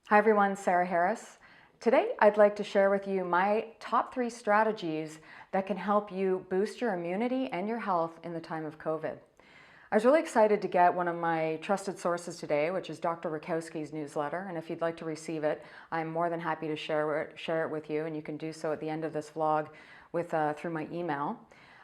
Hi everyone, Sarah Harris. Today I'd like to share with you my top 3 strategies that can help you boost your immunity and your health in the time of COVID. I was really excited to get one of my trusted sources today, which is Dr. Rakowski's newsletter, and if you'd like to receive it, I'm more than happy to share it with you, and you can do so at the end of this vlog through my email.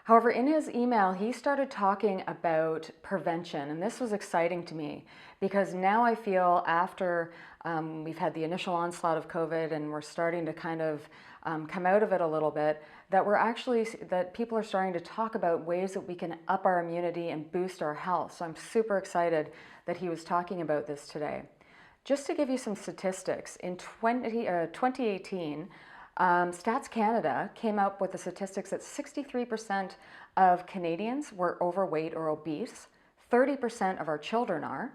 However, in his email, he started talking about prevention, and this was exciting to me because now I feel after we've had the initial onslaught of COVID and we're starting to kind of come out of it a little bit, that people are starting to talk about ways that we can up our immunity and boost our health. So I'm super excited that he was talking about this today. Just to give you some statistics, in 2018, Stats Canada came up with the statistics that 63% of Canadians were overweight or obese, 30% of our children are.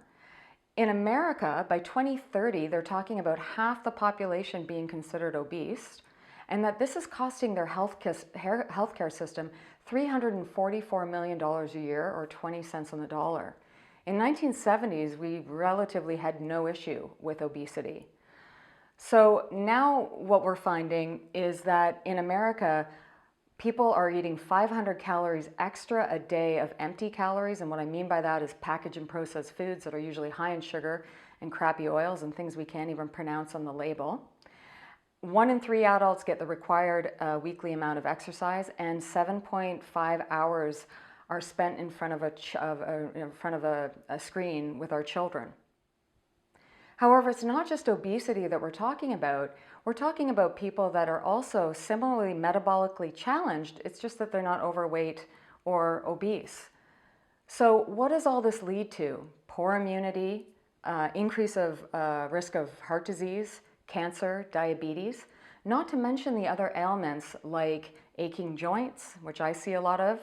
In America, by 2030, they're talking about half the population being considered obese, and that this is costing their healthcare system $344 million a year, or 20 cents on the dollar. In 1970s, we relatively had no issue with obesity. So now what we're finding is that in America, people are eating 500 calories extra a day of empty calories. And what I mean by that is packaged and processed foods that are usually high in sugar and crappy oils and things we can't even pronounce on the label. 1 in 3 adults get the required weekly amount of exercise, and 7.5 hours are spent in front of a screen with our children. However, it's not just obesity that we're talking about. We're talking about people that are also similarly metabolically challenged. It's just that they're not overweight or obese. So what does all this lead to? Poor immunity, increase of risk of heart disease, cancer, diabetes, not to mention the other ailments like aching joints, which I see a lot of,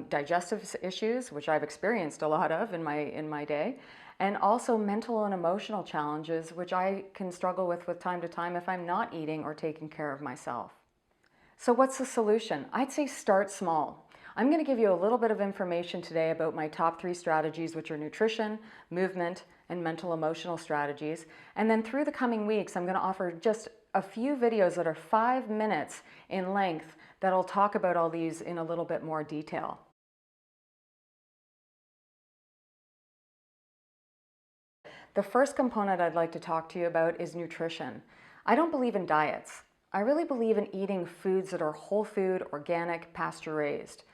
digestive issues, which I've experienced a lot of in my day, and also mental and emotional challenges, which I can struggle with time to time if I'm not eating or taking care of myself. So what's the solution? I'd say start small. I'm going to give you a little bit of information today about my top 3 strategies, which are nutrition, movement, and mental emotional strategies. And then through the coming weeks, I'm going to offer just a few videos that are 5 minutes in length that'll talk about all these in a little bit more detail. The first component I'd like to talk to you about is nutrition. I don't believe in diets. I really believe in eating foods that are whole food, organic, pasture raised.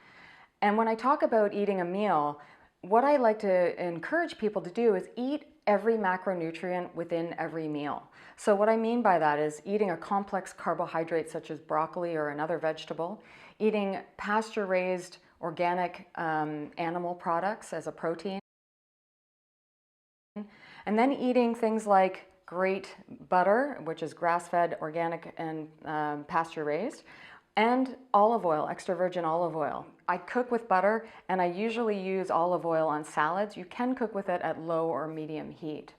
And when I talk about eating a meal, what I like to encourage people to do is eat every macronutrient within every meal. So what I mean by that is eating a complex carbohydrate such as broccoli or another vegetable, eating pasture raised organic animal products as a protein, and then eating things like great butter, which is grass-fed, organic, and pasture-raised, and olive oil, extra virgin olive oil. I cook with butter, and I usually use olive oil on salads. You can cook with it at low or medium heat.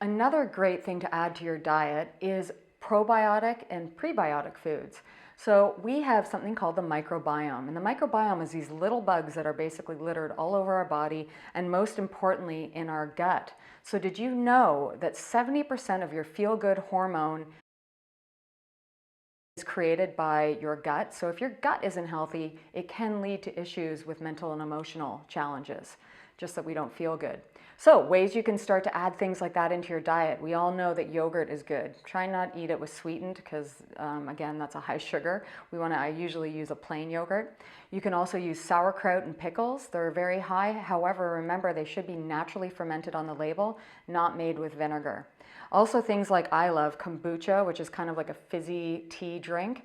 Another great thing to add to your diet is probiotic and prebiotic foods. So we have something called the microbiome, and the microbiome is these little bugs that are basically littered all over our body, and most importantly in our gut. So did you know that 70% of your feel-good hormone is created by your gut? So if your gut isn't healthy, it can lead to issues with mental and emotional challenges, just that we don't feel good. So ways you can start to add things like that into your diet. We all know that yogurt is good. Try not eat it with sweetened because again, that's a high sugar. I usually use a plain yogurt. You can also use sauerkraut and pickles. They're very high. However, remember they should be naturally fermented on the label, not made with vinegar. Also things like I love kombucha, which is kind of like a fizzy tea drink.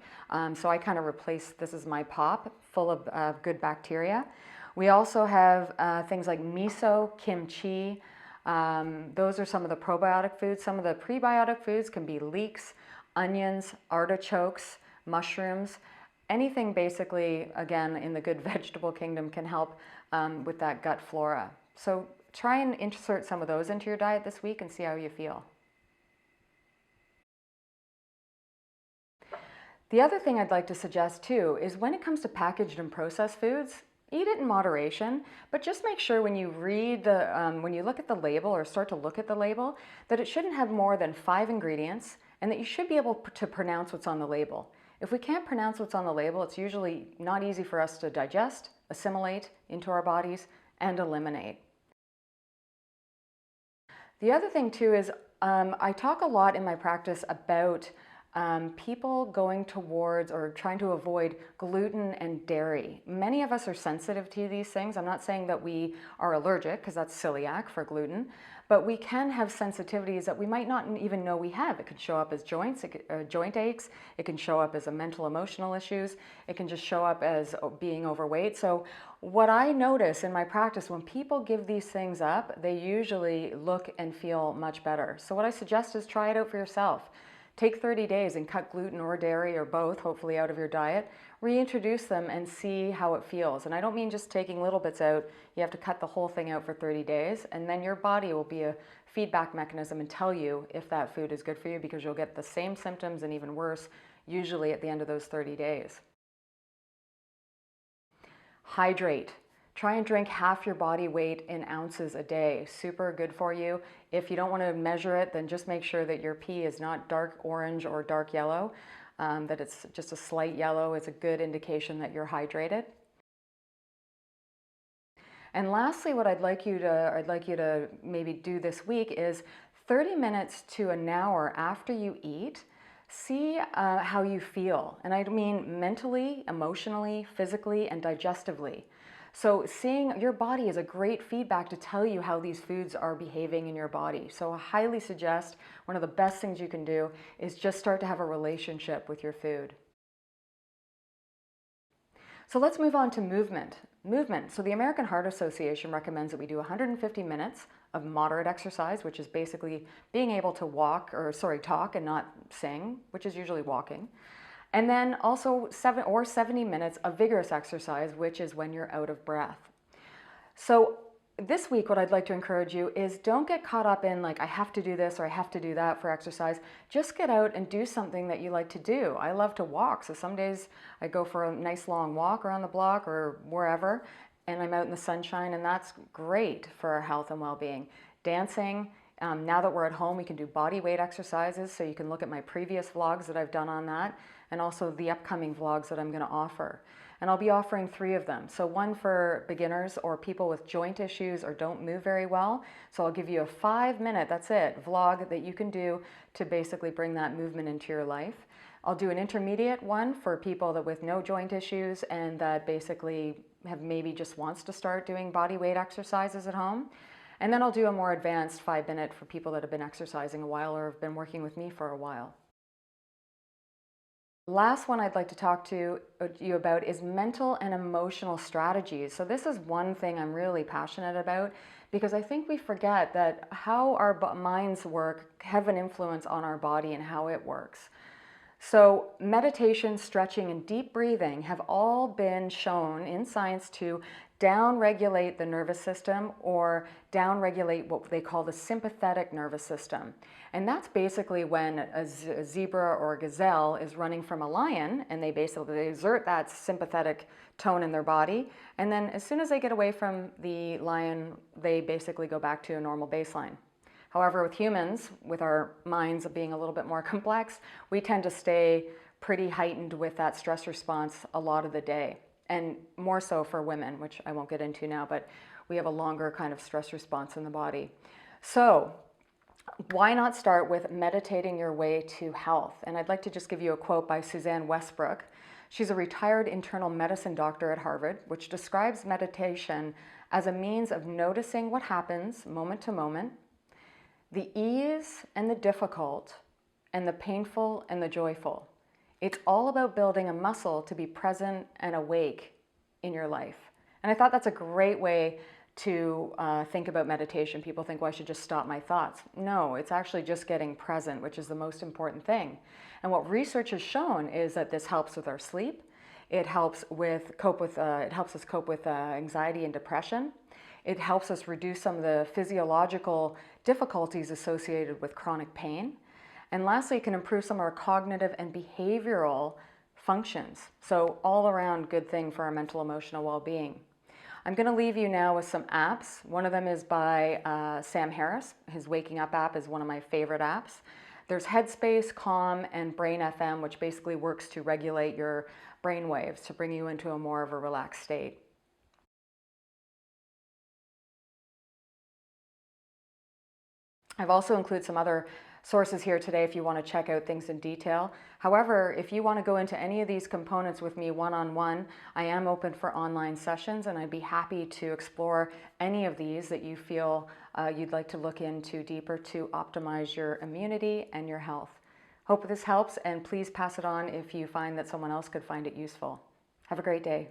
So I kind of replace, this is my pop, full of good bacteria. We also have things like miso, kimchi. Those are some of the probiotic foods. Some of the prebiotic foods can be leeks, onions, artichokes, mushrooms. Anything basically, again, in the good vegetable kingdom can help with that gut flora. So try and insert some of those into your diet this week and see how you feel. The other thing I'd like to suggest too is when it comes to packaged and processed foods, Eat it in moderation, but just make sure when you when you look at the label or start to look at the label, that it shouldn't have more than 5 ingredients and that you should be able to pronounce what's on the label. If we can't pronounce what's on the label, it's usually not easy for us to digest, assimilate into our bodies, and eliminate. The other thing too is I talk a lot in my practice about people going towards or trying to avoid gluten and dairy. Many of us are sensitive to these things. I'm not saying that we are allergic, because that's celiac for gluten, but we can have sensitivities that we might not even know we have. It can show up as joint aches. It can show up as a mental, emotional issues. It can just show up as being overweight. So what I notice in my practice, when people give these things up, they usually look and feel much better. So what I suggest is try it out for yourself. Take 30 days and cut gluten or dairy or both, hopefully, out of your diet. Reintroduce them and see how it feels. And I don't mean just taking little bits out. You have to cut the whole thing out for 30 days, and then your body will be a feedback mechanism and tell you if that food is good for you, because you'll get the same symptoms and even worse usually at the end of those 30 days. Hydrate. Try and drink half your body weight in ounces a day. Super good for you. If you don't want to measure it, then just make sure that your pee is not dark orange or dark yellow, that it's just a slight yellow. It's a good indication that you're hydrated. And lastly, what I'd like you to maybe do this week is 30 minutes to an hour after you eat, see how you feel. And I mean mentally, emotionally, physically, and digestively. So seeing your body is a great feedback to tell you how these foods are behaving in your body. So I highly suggest, one of the best things you can do is just start to have a relationship with your food. So let's move on to movement. Movement. So the American Heart Association recommends that we do 150 minutes of moderate exercise, which is basically being able to talk and not sing, which is usually walking. And then also 70 minutes of vigorous exercise, which is when you're out of breath. So this week, what I'd like to encourage you is don't get caught up in like, I have to do this or I have to do that for exercise. Just get out and do something that you like to do. I love to walk. So some days I go for a nice long walk around the block or wherever, and I'm out in the sunshine, and that's great for our health and well-being. Dancing. Now that we're at home, we can do body weight exercises. So you can look at my previous vlogs that I've done on that, and also the upcoming vlogs that I'm going to offer. And I'll be offering 3 of them. So one for beginners or people with joint issues or don't move very well. So I'll give you a 5-minute, that's it, vlog that you can do to basically bring that movement into your life. I'll do an intermediate one for people that with no joint issues and that basically have maybe just wants to start doing body weight exercises at home. And then I'll do a more advanced 5-minute for people that have been exercising a while or have been working with me for a while. Last one I'd like to talk to you about is mental and emotional strategies. So this is one thing I'm really passionate about, because I think we forget that how our minds work have an influence on our body and how it works. So meditation, stretching, and deep breathing have all been shown in science to down-regulate the nervous system or down-regulate what they call the sympathetic nervous system. And that's basically when a zebra or a gazelle is running from a lion, and they exert that sympathetic tone in their body. And then as soon as they get away from the lion, they basically go back to a normal baseline. However, with humans, with our minds being a little bit more complex, we tend to stay pretty heightened with that stress response a lot of the day. And more so for women, which I won't get into now, but we have a longer kind of stress response in the body. So why not start with meditating your way to health? And I'd like to just give you a quote by Suzanne Westbrook. She's a retired internal medicine doctor at Harvard, which describes meditation as a means of noticing what happens moment to moment, the ease and the difficult, and the painful and the joyful. It's all about building a muscle to be present and awake in your life. And I thought that's a great way to think about meditation. People think, well, I should just stop my thoughts. No, it's actually just getting present, which is the most important thing. And what research has shown is that this helps with our sleep. It helps us cope with anxiety and depression. It helps us reduce some of the physiological difficulties associated with chronic pain. And lastly, it can improve some of our cognitive and behavioral functions. So all around good thing for our mental emotional well-being. I'm going to leave you now with some apps. One of them is by Sam Harris. His Waking Up app is one of my favorite apps. There's Headspace, Calm, and Brain FM, which basically works to regulate your brain waves to bring you into a more of a relaxed state. I've also included some other sources here today if you want to check out things in detail. However, if you want to go into any of these components with me one-on-one, I am open for online sessions, and I'd be happy to explore any of these that you feel you'd like to look into deeper to optimize your immunity and your health. Hope this helps, and please pass it on if you find that someone else could find it useful. Have a great day.